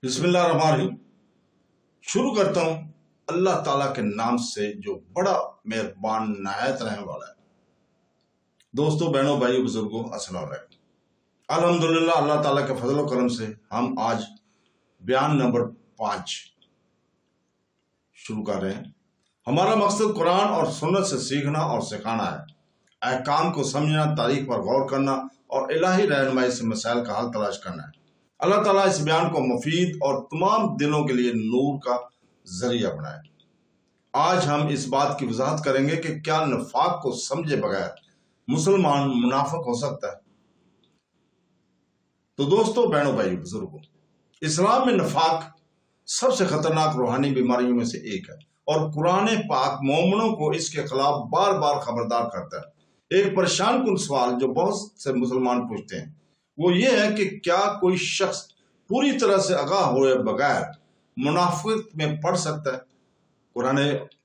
بسم اللہ الرحمن الرحیم۔ شروع کرتا ہوں اللہ تعالیٰ کے نام سے جو بڑا مہربان نہایت رحم والا ہے۔ دوستو، بہنوں، بھائیو، بزرگوں، السلام علیکم۔ الحمدللہ اللہ تعالیٰ کے فضل و کرم سے ہم آج بیان نمبر 5 شروع کر رہے ہیں۔ ہمارا مقصد قرآن اور سنت سے سیکھنا اور سکھانا ہے، احکام کو سمجھنا، تاریخ پر غور کرنا اور الہی رہنمائی سے مسائل کا حل تلاش کرنا ہے۔ اللہ تعالیٰ اس بیان کو مفید اور تمام دلوں کے لیے نور کا ذریعہ بنائے۔ آج ہم اس بات کی وضاحت کریں گے کہ کیا نفاق کو سمجھے بغیر مسلمان منافق ہو سکتا ہے؟ تو دوستو، بہنوں، بھائیو، بزرگوں، اسلام میں نفاق سب سے خطرناک روحانی بیماریوں میں سے ایک ہے اور قرآن پاک مومنوں کو اس کے خلاف بار بار خبردار کرتا ہے۔ ایک پریشان کن سوال جو بہت سے مسلمان پوچھتے ہیں وہ یہ ہے کہ کیا کوئی شخص پوری طرح سے آگاہ ہوئے بغیر منافقت میں پڑ سکتا ہے؟ قرآن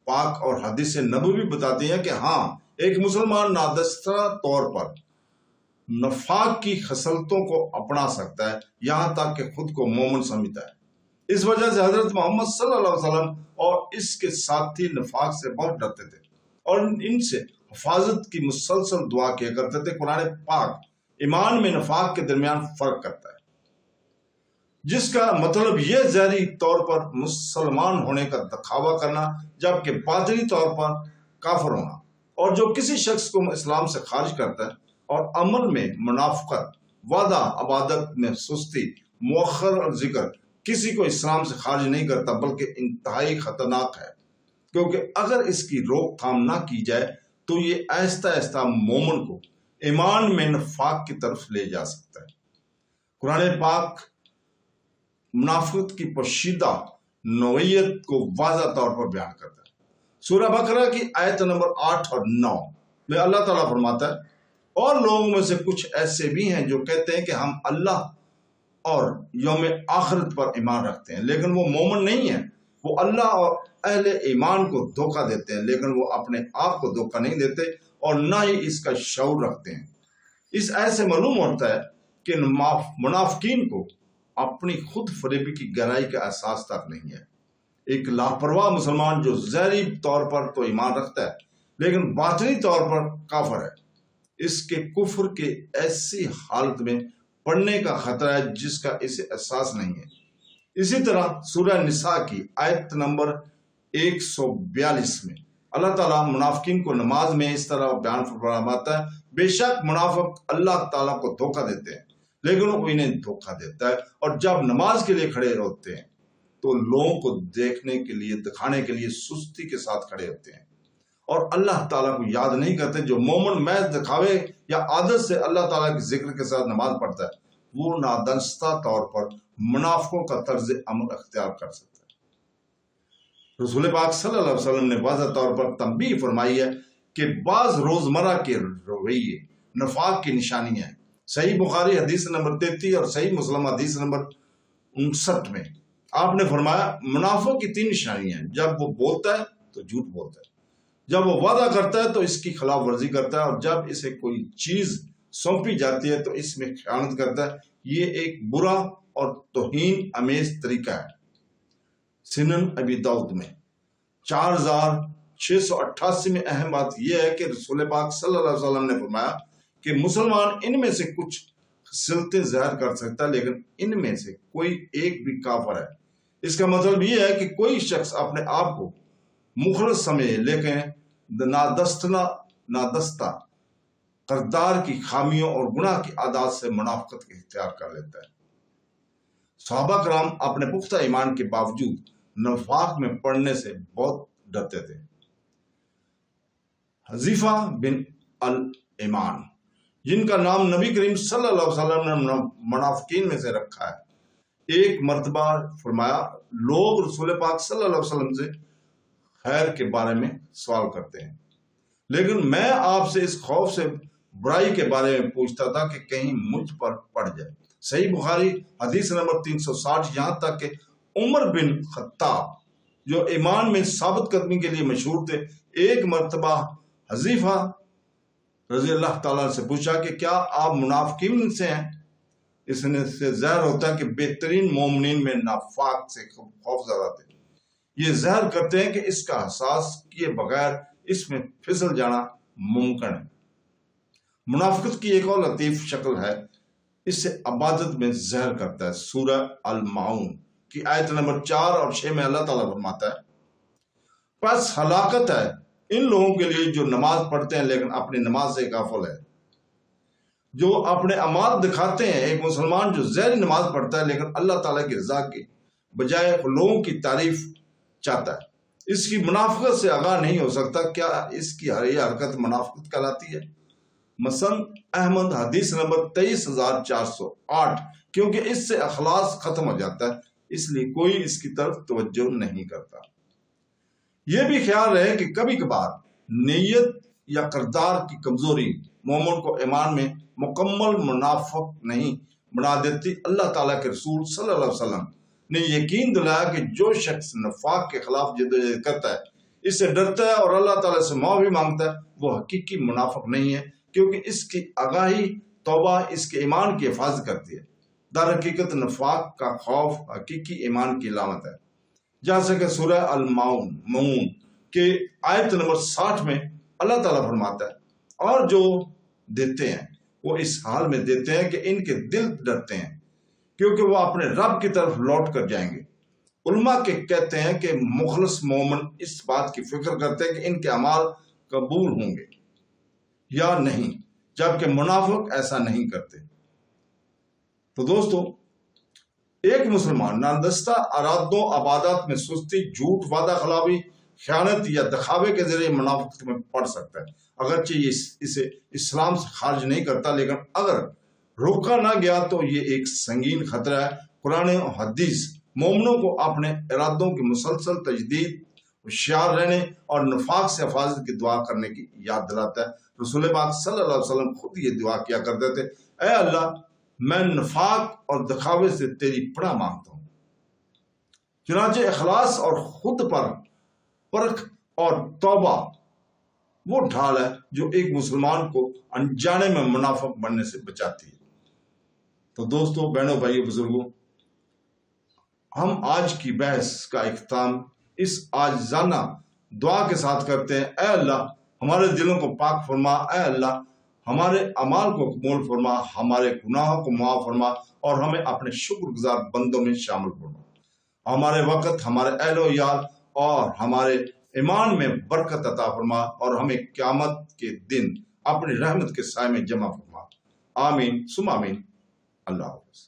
پاک اور حدیث نبوی بتاتی ہیں کہ ہاں، ایک مسلمان نادستہ طور پر نفاق کی خصلتوں کو اپنا سکتا ہے، یہاں تک کہ خود کو مومن سمجھتا ہے۔ اس وجہ سے حضرت محمد صلی اللہ علیہ وسلم اور اس کے ساتھی نفاق سے بہت ڈرتے تھے اور ان سے حفاظت کی مسلسل دعا کیا کرتے تھے۔ قرآن پاک ایمان میں نفاق کے درمیان فرق کرتا ہے، جس کا مطلب یہ ظاہری طور پر مسلمان ہونے کا دکھاوا کرنا جبکہ باطنی طور پر کافر ہونا، اور جو کسی شخص کو اسلام سے خارج کرتا ہے اور عمل میں منافقت، وعدہ عبادت میں سستی، مؤخر اور ذکر کسی کو اسلام سے خارج نہیں کرتا بلکہ انتہائی خطرناک ہے، کیونکہ اگر اس کی روک تھام نہ کی جائے تو یہ آہستہ آہستہ مومن کو ایمان میں نفاق کی طرف لے جا سکتا ہے۔ قرآن پاک منافقت کی پوشیدہ نوعیت کو واضح طور پر بیان کرتا ہے۔ سورہ بقرہ کی آیت نمبر 8 اور 9 میں اللہ تعالیٰ فرماتا ہے، اور لوگوں میں سے کچھ ایسے بھی ہیں جو کہتے ہیں کہ ہم اللہ اور یوم آخرت پر ایمان رکھتے ہیں، لیکن وہ مومن نہیں ہیں۔ وہ اللہ اور اہل ایمان کو دھوکہ دیتے ہیں، لیکن وہ اپنے آپ کو دھوکہ نہیں دیتے اور نہ ہی اس کا شعور رکھتے ہیں۔ اس آیت سے معلوم ہوتا ہے کہ منافقین کو اپنی خود فریبی کی گہرائی کا احساس تک نہیں ہے۔ ایک لاپرواہ مسلمان جو ظاہری طور پر تو ایمان رکھتا ہے لیکن باطنی طور پر کافر ہے، اس کے کفر کے ایسی حالت میں پڑنے کا خطرہ ہے جس کا اسے احساس نہیں ہے۔ اسی طرح سورہ نساء کی آیت نمبر 142 میں اللہ تعالیٰ منافقین کو نماز میں اس طرح بیان فرماتا ہے، بے شک منافق اللہ تعالیٰ کو دھوکہ دیتے ہیں لیکن وہ انہیں دھوکہ دیتا ہے، اور جب نماز کے لیے کھڑے ہوتے ہیں تو لوگوں کو دیکھنے کے لیے، دکھانے کے لیے سستی کے ساتھ کھڑے ہوتے ہیں اور اللہ تعالیٰ کو یاد نہیں کرتے۔ جو مومن محض دکھاوے یا عادت سے اللہ تعالیٰ کے ذکر کے ساتھ نماز پڑھتا ہے وہ نادانستہ طور پر منافقوں کا طرز عمل اختیار کر سکتا ہے۔ رسول پاک صلی اللہ علیہ وسلم نے واضح طور پر تنبیہ فرمائی ہے کہ بعض روزمرہ کے رویے نفاق کی نشانیاں ہیں۔ صحیح بخاری حدیث نمبر 33 اور صحیح مسلم حدیث نمبر 59 میں آپ نے فرمایا، منافق کی 3 نشانیاں ہیں۔ جب وہ بولتا ہے تو جھوٹ بولتا ہے، جب وہ وعدہ کرتا ہے تو اس کی خلاف ورزی کرتا ہے، اور جب اسے کوئی چیز سونپی جاتی ہے تو اس میں خیانت کرتا ہے۔ یہ ایک برا اور توہین امیز طریقہ ہے۔ سنن ابی داؤد میں 4688 میں اہم بات یہ ہے کہ رسول پاک صلی اللہ علیہ وسلم نے فرمایا کہ مسلمان ان میں سے کچھ خصلتیں ظاہر کر سکتا ہے لیکن ان میں سے کوئی ایک بھی کافر ہے۔ اس کا مطلب یہ ہے کہ کوئی شخص اپنے آپ کو مخلص سمجھے لیکن نادستہ کردار کی خامیوں اور گناہ کی عادات سے منافقت کا اختیار کر لیتا ہے۔ صحابہ کرام اپنے پختہ ایمان کے باوجود نفاق میں پڑنے سے بہت ڈرتے تھے۔ حذیفہ بن الایمان، جن کا نام نبی کریم صلی اللہ علیہ وسلم نے منافقین میں سے رکھا ہے، ایک مرتبہ فرمایا، لوگ رسول پاک صلی اللہ علیہ وسلم سے خیر کے بارے میں سوال کرتے ہیں لیکن میں آپ سے اس خوف سے برائی کے بارے میں پوچھتا تھا کہ کہیں مجھ پر پڑ جائے۔ صحیح بخاری حدیث نمبر 360۔ یہاں تک کہ عمر بن خطاب جو ایمان میں ثابت قدمی کے لیے مشہور تھے، ایک مرتبہ حذیفہ رضی اللہ تعالیٰ سے پوچھا کہ کیا آپ منافقین سے ہیں؟ اس سے ظاہر ہوتا ہے کہ بہترین مومنین میں نافاق سے خوف زدہ تھے۔ یہ ظاہر کرتے ہیں کہ اس کا احساس کیے بغیر اس میں پھسل جانا ممکن ہے۔ منافقت کی ایک اور لطیف شکل ہے، اس سے عبادت میں زہر کرتا ہے۔ سورہ المعون کی آیت نمبر 4 اور 6 میں اللہ تعالیٰ فرماتا ہے، پس ہلاکت ہے ان لوگوں کے لیے جو نماز پڑھتے ہیں لیکن اپنی نماز سے غافل ہے، جو اپنے اعمال دکھاتے ہیں۔ ایک مسلمان جو ظاہری نماز پڑھتا ہے لیکن اللہ تعالیٰ کی رضا کے بجائے لوگوں کی تعریف چاہتا ہے، اس کی منافقت سے آگاہ نہیں ہو سکتا۔ کیا اس کی یہ حرکت منافقت کہلاتی ہے؟ مثلا احمد حدیث نمبر 23,408، کیونکہ اس سے اخلاص ختم ہو جاتا ہے، اس لیے کوئی اس کی طرف توجہ نہیں کرتا۔ یہ بھی خیال رہے کہ کبھی کبھار نیت یا کردار کی کمزوری مومن کو ایمان میں مکمل منافق نہیں بنا دیتی۔ اللہ تعالیٰ کے رسول صلی اللہ علیہ وسلم نے یقین دلایا کہ جو شخص نفاق کے خلاف جدوجہد کرتا ہے، اس سے ڈرتا ہے اور اللہ تعالیٰ سے معافی مانگتا ہے، وہ حقیقی منافق نہیں ہے، کیونکہ اس کی آگاہی توبہ اس کے ایمان کی حفاظت کرتی ہے۔ در حقیقت نفاق کا خوف حقیقی ایمان کی علامت ہے، جیسا کہ سورہ المعون کے آیت نمبر 60 میں اللہ تعالیٰ فرماتا ہے، اور جو دیتے ہیں وہ اس حال میں دیتے ہیں کہ ان کے دل ڈرتے ہیں، کیونکہ وہ اپنے رب کی طرف لوٹ کر جائیں گے۔ علماء کے کہتے ہیں کہ مخلص مومن اس بات کی فکر کرتے ہیں کہ ان کے اعمال قبول ہوں گے یا نہیں، جبکہ منافق ایسا نہیں کرتے۔ تو دوستو، ایک مسلمان نادستہ ارادوں عبادات میں سستی، جھوٹ، وعدہ خلافی، خیانت یا دکھاوے کے ذریعے منافقت میں پڑ سکتا ہے، اگرچہ یہ اسے اسلام سے خارج نہیں کرتا، لیکن اگر روکا نہ گیا تو یہ ایک سنگین خطرہ ہے۔ قرآن و حدیث مومنوں کو اپنے ارادوں کی مسلسل تجدید، ہوشیار رہنے اور نفاق سے حفاظت کی دعا کرنے کی یاد دلاتا ہے۔ رسول پاک صلی اللہ علیہ وسلم خود یہ دعا کیا کرتے تھے، اے اللہ، میں نفاق اور دکھاوے سے تیری پناہ مانگتا ہوں۔ چنانچہ اخلاص اور خود پر پرکھ اور توبہ وہ ڈھال ہے جو ایک مسلمان کو انجانے میں منافق بننے سے بچاتی ہے۔ تو دوستو، بہنوں، بھائیو، بزرگوں، ہم آج کی بحث کا اختتام اس عاجزانہ دعا کے ساتھ کرتے ہیں، اے اللہ ہمارے دلوں کو پاک فرما، اے اللہ ہمارے اعمال کو قبول فرما، ہمارے گناہوں کو معاف فرما اور ہمیں اپنے شکر گزار بندوں میں شامل فرما۔ ہمارے وقت، ہمارے اہل و عیال اور ہمارے ایمان میں برکت عطا فرما اور ہمیں قیامت کے دن اپنی رحمت کے سائے میں جمع فرما۔ آمین ثم آمین۔ اللہ حافظ۔